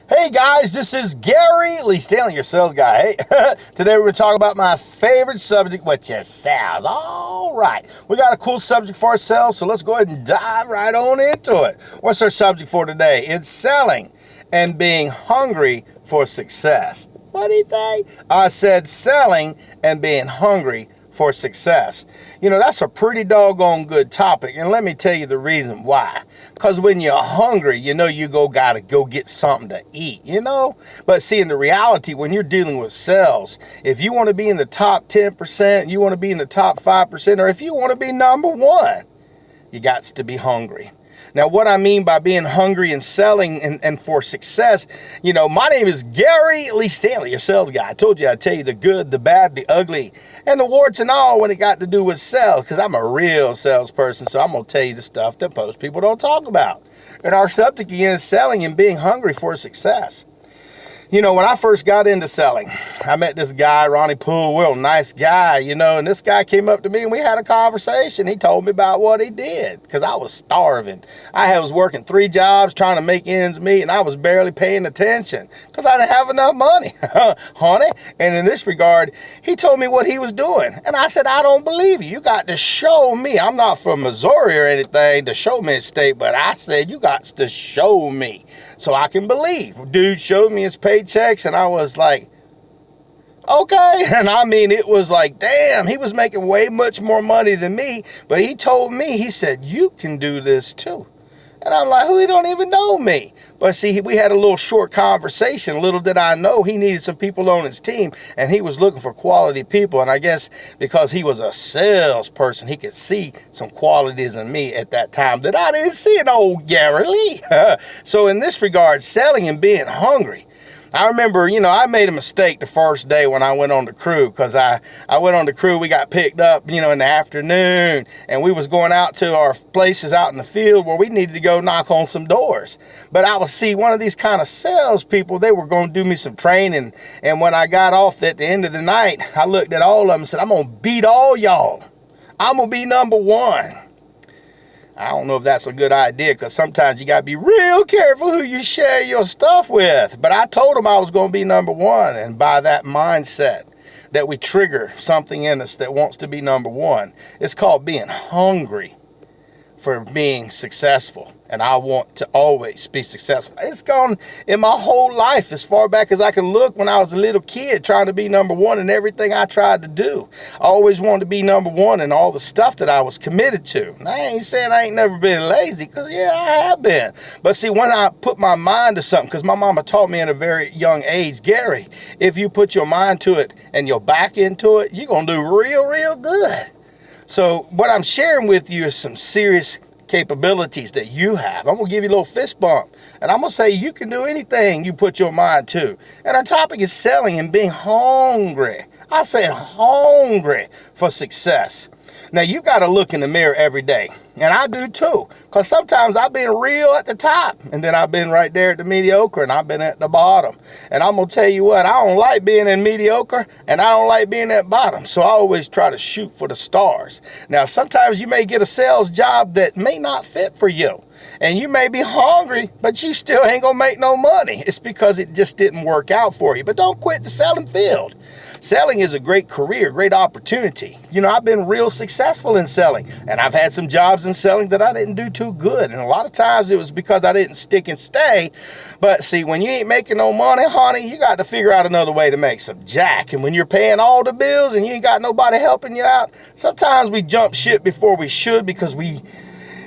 Hey guys, this is Gary Lee Stanley, your sales guy. Hey, today we're going to talk about my favorite subject, which is sales. All right, we got a cool subject for ourselves, so let's go ahead and dive right on into it. What's our subject for today? It's selling and being hungry for success. What do you think? I said selling and being hungry for success. You know, that's a pretty doggone good topic, and let me tell you the reason why. Because when you're hungry, you know you gotta go get something to eat, you know? But see, in the reality, when you're dealing with sales, if you want to be in the top 10%, you want to be in the top 5%, or if you want to be number one, you got to be hungry. Now, what I mean by being hungry and selling and for success, you know, my name is Gary Lee Stanley, your sales guy. I told you I'd tell you the good, the bad, the ugly, and the warts and all when it got to do with sales, because I'm a real salesperson, so I'm going to tell you the stuff that most people don't talk about. And our subject again is selling and being hungry for success. You know, when I first got into selling, I met this guy, Ronnie Poole, nice guy, you know, and this guy came up to me and we had a conversation. He told me about what he did because I was starving. I was working 3 jobs trying to make ends meet, and I was barely paying attention because I didn't have enough money, honey. And in this regard, he told me what he was doing. And I said, I don't believe you. You got to show me. I'm not from Missouri or anything, the show me state, but I said, you got to show me so I can believe. Dude showed me his paychecks, and I was like, okay. And I mean, it was like, damn, he was making way much more money than me. But he told me, he said, you can do this too. And I'm like, he don't even know me. But see, we had a little short conversation. Little did I know he needed some people on his team, and he was looking for quality people. And I guess because he was a salesperson, he could see some qualities in me at that time that I didn't see in old Gary Lee. So in this regard, selling and being hungry, I remember, you know, I made a mistake the first day when I went on the crew, because I went on the crew. We got picked up, you know, in the afternoon, and we was going out to our places out in the field where we needed to go knock on some doors. But I was see one of these kind of salespeople, they were going to do me some training. And when I got off at the end of the night, I looked at all of them and said, I'm going to beat all y'all. I'm going to be number one. I don't know if that's a good idea, because sometimes you got to be real careful who you share your stuff with. But I told them I was going to be number one. And by that mindset that we trigger something in us that wants to be number one, it's called being hungry for being successful. And I want to always be successful. It's gone in my whole life, as far back as I can look, when I was a little kid trying to be number one in everything I tried to do. I always wanted to be number one in all the stuff that I was committed to. And I ain't saying I ain't never been lazy, because yeah, I have been. But see, when I put my mind to something, because my mama taught me at a very young age, Gary, if you put your mind to it and your back into it, you're going to do real good. So what I'm sharing with you is some serious capabilities that you have. I'm going to give you a little fist bump, and I'm going to say you can do anything you put your mind to. And our topic is selling and being hungry. I said hungry for success. Now, you got to look in the mirror every day, and I do too, because sometimes I've been real at the top, and then I've been right there at the mediocre, and I've been at the bottom. And I'm going to tell you what, I don't like being in mediocre, and I don't like being at bottom, so I always try to shoot for the stars. Now, sometimes you may get a sales job that may not fit for you, and you may be hungry, but you still ain't going to make no money. It's because it just didn't work out for you. But don't quit the selling field. Selling is a great career, great opportunity. You know, I've been real successful in selling, and I've had some jobs in selling that I didn't do too good. And a lot of times it was because I didn't stick and stay. But see, when you ain't making no money, honey, you got to figure out another way to make some jack. And when you're paying all the bills and you ain't got nobody helping you out, sometimes we jump ship before we should, because we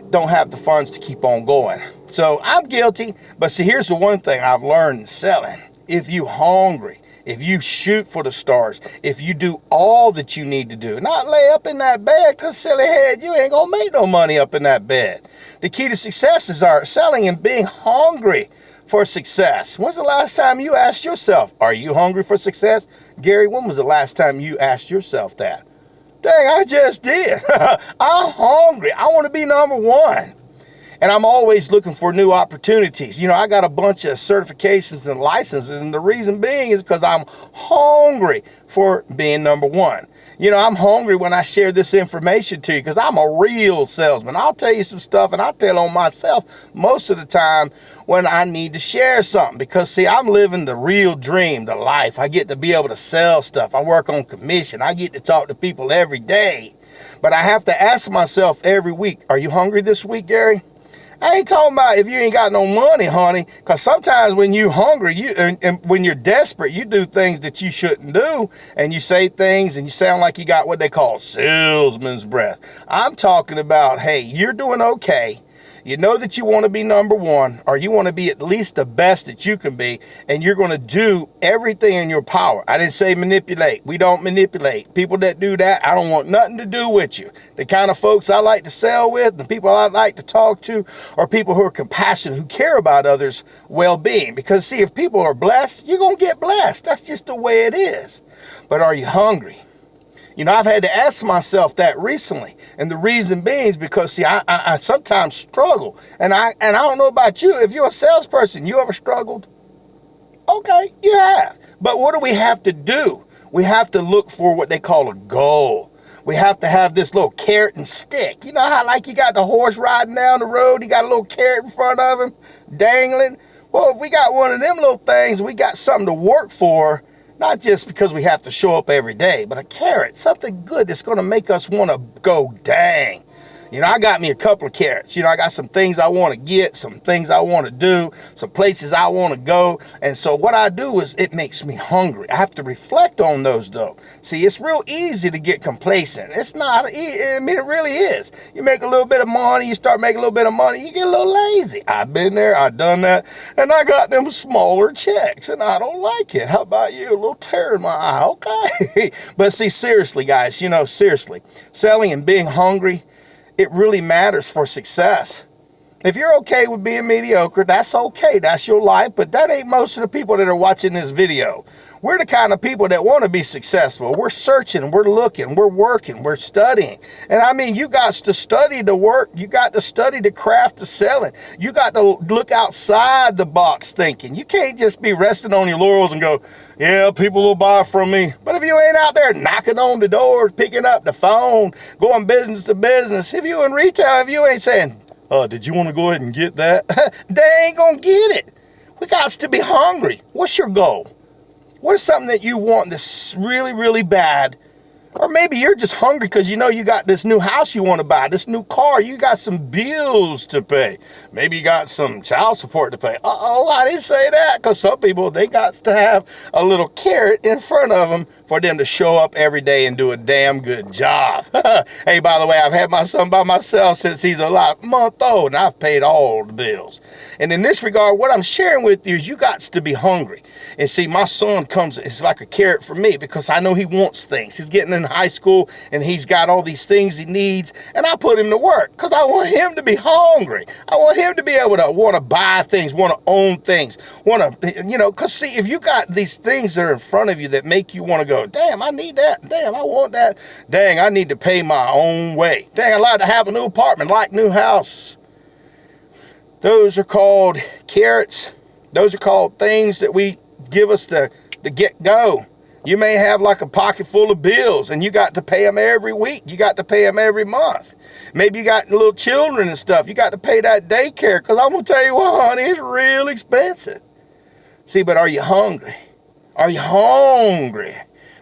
don't have the funds to keep on going. So I'm guilty. But see, here's the one thing I've learned in selling. If you hungry, if you shoot for the stars, if you do all that you need to do, not lay up in that bed, because silly head, you ain't going to make no money up in that bed. The key to success is our selling and being hungry for success. When's the last time you asked yourself, are you hungry for success? Gary, when was the last time you asked yourself that? Dang, I just did. I'm hungry. I want to be number one. And I'm always looking for new opportunities. You know, I got a bunch of certifications and licenses, and the reason being is because I'm hungry for being number one. I'm hungry when I share this information to you because I'm a real salesman. I'll tell you some stuff and I'll tell on myself most of the time when I need to share something because, see, I'm living the real dream, the life. I get to be able to sell stuff. I work on commission. I get to talk to people every day. But I have to ask myself every week, are you hungry this week, Gary? I ain't talking about if you ain't got no money, honey, because sometimes when you're hungry and when you're desperate, you do things that you shouldn't do, and you say things and you sound like you got what they call salesman's breath. I'm talking about, hey, you're doing okay. You know that you want to be number one, or you want to be at least the best that you can be, and you're going to do everything in your power. I didn't say manipulate. We don't manipulate. People that do that, I don't want nothing to do with you. The kind of folks I like to sell with, the people I like to talk to, are people who are compassionate, who care about others' well-being. Because, see, if people are blessed, you're going to get blessed. That's just the way it is. But are you hungry? I've had to ask myself that recently. And the reason being is because, see, I sometimes struggle. And I don't know about you. If you're a salesperson, you ever struggled? Okay, you have. But what do we have to do? We have to look for what they call a goal. We have to have this little carrot and stick. You know how like you got the horse riding down the road, he got a little carrot in front of him, dangling? Well, if we got one of them little things, we got something to work for. Not just because we have to show up every day, but a carrot, something good that's going to make us want to go, dang. I got me a couple of carrots. I got some things I want to get, some things I want to do, some places I want to go. And so what I do is it makes me hungry. I have to reflect on those, though. See, it's real easy to get complacent. It's not, it really is. You make a little bit of money, you start making a little bit of money, you get a little lazy. I've been there, I've done that, and I got them smaller checks, and I don't like it. How about you? A little tear in my eye, okay? But see, seriously, guys, seriously, selling and being hungry, it really matters for success. If you're okay with being mediocre, that's okay. That's your life, but that ain't most of the people that are watching this video. We're the kind of people that want to be successful. We're searching, we're looking, we're working, we're studying. And you got to study the work. You got to study the craft of selling. You got to look outside the box thinking. You can't just be resting on your laurels and go, yeah, people will buy from me. But if you ain't out there knocking on the doors, picking up the phone, going business to business, if you in retail, if you ain't saying, did you want to go ahead and get that? They ain't going to get it. We got to be hungry. What's your goal? What is something that you want that's really, really bad? Or maybe you're just hungry because you got this new house you want to buy, this new car, you got some bills to pay. Maybe you got some child support to pay. I didn't say that, because some people, they got to have a little carrot in front of them for them to show up every day and do a damn good job. Hey, by the way, I've had my son by myself since he's a month old, and I've paid all the bills. And in this regard, what I'm sharing with you is you got to be hungry. And see, my son it's like a carrot for me because I know he wants things. He's getting in high school and he's got all these things he needs, and I put him to work because I want him to be hungry. I want him to be able to want to buy things, want to own things, because see, if you got these things that are in front of you that make you want to go, damn, I need that. Damn, I want that. Dang, I need to pay my own way. Dang, I'd like to have a new apartment, like new house. Those are called carrots. Those are called things that we give us the get-go. You may have like a pocket full of bills and you got to pay them every week. You got to pay them every month. Maybe you got little children and stuff. You got to pay that daycare, because I'm going to tell you what, honey, it's real expensive. See, but are you hungry? Are you hungry?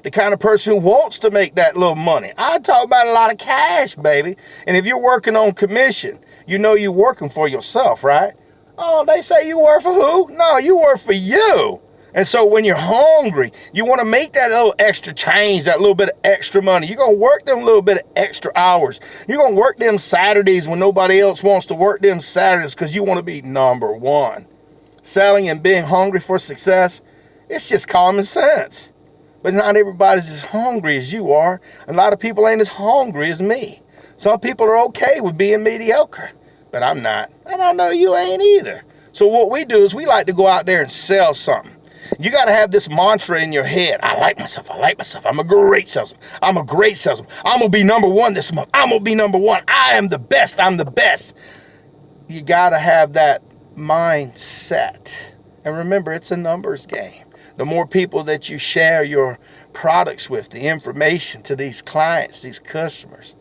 The kind of person who wants to make that little money. I talk about a lot of cash, baby. And if you're working on commission, you're working for yourself, right? Oh, they say you work for who? No, you work for you. And so when you're hungry, you want to make that little extra change, that little bit of extra money. You're going to work them little bit of extra hours. You're going to work them Saturdays when nobody else wants to work them Saturdays because you want to be number one. Selling and being hungry for success, it's just common sense. But not everybody's as hungry as you are. A lot of people ain't as hungry as me. Some people are okay with being mediocre, but I'm not. And I know you ain't either. So what we do is we like to go out there and sell something. You got to have this mantra in your head. I like myself. I like myself. I'm a great salesman. I'm a great salesman. I'm going to be number one this month. I'm going to be number one. I am the best. I'm the best. You got to have that mindset. And remember, it's a numbers game. The more people that you share your products with, the information to these clients, these customers,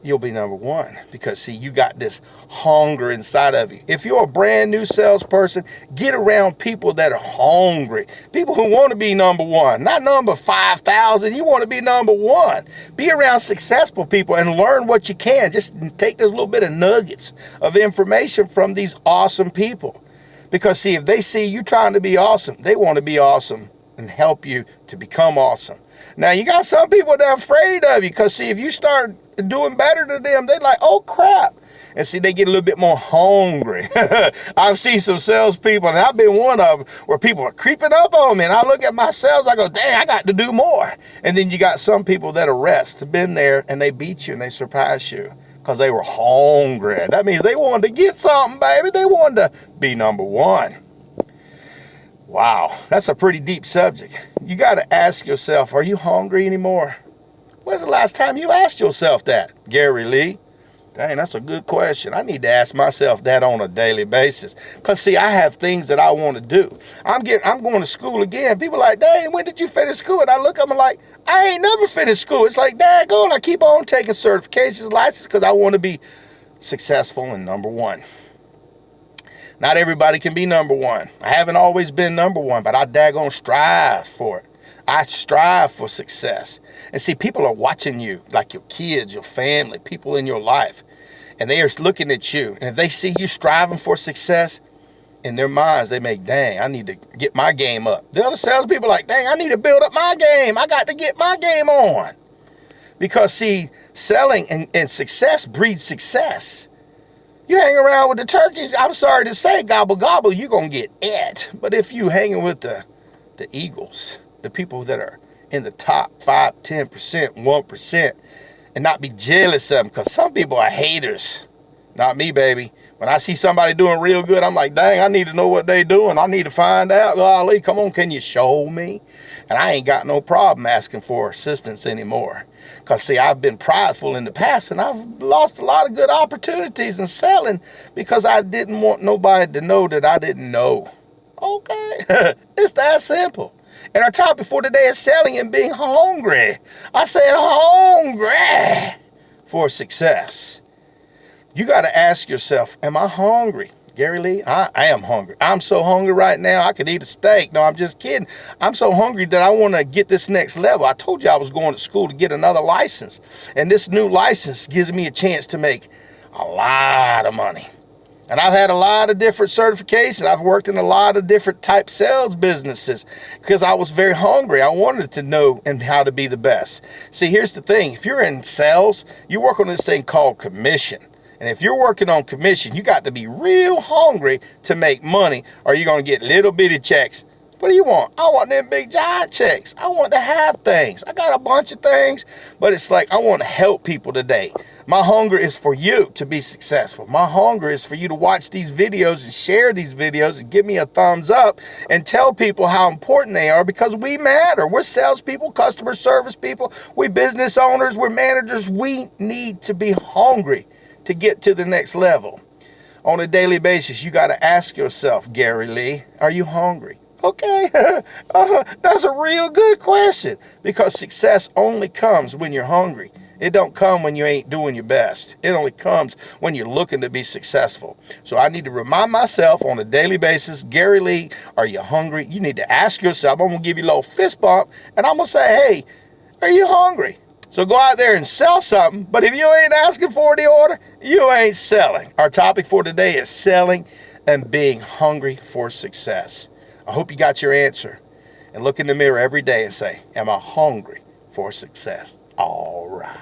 you'll be number one. Because see, you got this hunger inside of you. If you're a brand new salesperson, get around people that are hungry. People who want to be number one, not number 5,000. You want to be number one. Be around successful people and learn what you can. Just take this little bit of nuggets of information from these awesome people. Because see, if they see you trying to be awesome, they want to be awesome and help you to become awesome. Now, you got some people that are afraid of you because see, if you start doing better than them, they're like, oh crap. And see, they get a little bit more hungry. I've seen some salespeople, and I've been one of them, where people are creeping up on me. And I look at my sales, I go, dang, I got to do more. And then you got some people that are been there, and they beat you and they surpass you because they were hungry. That means they wanted to get something, baby. They wanted to be number one. Wow, that's a pretty deep subject. You got to ask yourself, are you hungry anymore? When's the last time you asked yourself that, Gary Lee? Dang, that's a good question. I need to ask myself that on a daily basis. Because, see, I have things that I want to do. I'm going to school again. People are like, dang, when did you finish school? And I look at them like, I ain't never finished school. It's like, dang, I keep on taking certifications, licenses, because I want to be successful and number one. Not everybody can be number one. I haven't always been number one, but I daggone strive for it. I strive for success. And see, people are watching you, like your kids, your family, people in your life, and they are looking at you. And if they see you striving for success, in their minds, they make, dang, I need to get my game up. The other salespeople are like, dang, I need to build up my game. I got to get my game on. Because see, selling and success breeds success. You hang around with the turkeys, I'm sorry to say, gobble, gobble, you're going to get it. But if you hanging with the eagles, the people that are in the top 5, 10%, 1%, and not be jealous of them, because some people are haters. Not me, baby. When I see somebody doing real good, I'm like, dang, I need to know what they doing. I need to find out. Golly, come on, can you show me? And I ain't got no problem asking for assistance anymore. Because, see, I've been prideful in the past, and I've lost a lot of good opportunities in selling because I didn't want nobody to know that I didn't know. Okay? It's that simple. And our topic for today is selling and being hungry. I said hungry for success. You got to ask yourself, am I hungry? Gary Lee, I am hungry. I'm so hungry right now, I could eat a steak. No, I'm just kidding. I'm so hungry that I want to get this next level. I told you I was going to school to get another license. And this new license gives me a chance to make a lot of money. And I've had a lot of different certifications. I've worked in a lot of different type sales businesses because I was very hungry. I wanted to know and how to be the best. See, here's the thing. If you're in sales, you work on this thing called commission. And if you're working on commission, you got to be real hungry to make money, or you're going to get little bitty checks. What do you want? I want them big giant checks. I want to have things. I got a bunch of things, but it's like I want to help people today. My hunger is for you to be successful. My hunger is for you to watch these videos and share these videos and give me a thumbs up and tell people how important they are, because we matter. We're salespeople, customer service people, we business owners, we're managers. We need to be hungry to get to the next level. On a daily basis, you got to ask yourself, Gary Lee, are you hungry? Okay, that's a real good question, because success only comes when you're hungry. It don't come when you ain't doing your best. It only comes when you're looking to be successful. So I need to remind myself on a daily basis, Gary Lee, are you hungry? You need to ask yourself. I'm going to give you a little fist bump, and I'm going to say, hey, are you hungry? So go out there and sell something, but if you ain't asking for the order, you ain't selling. Our topic for today is selling and being hungry for success. I hope you got your answer. And look in the mirror every day and say, am I hungry for success? All right.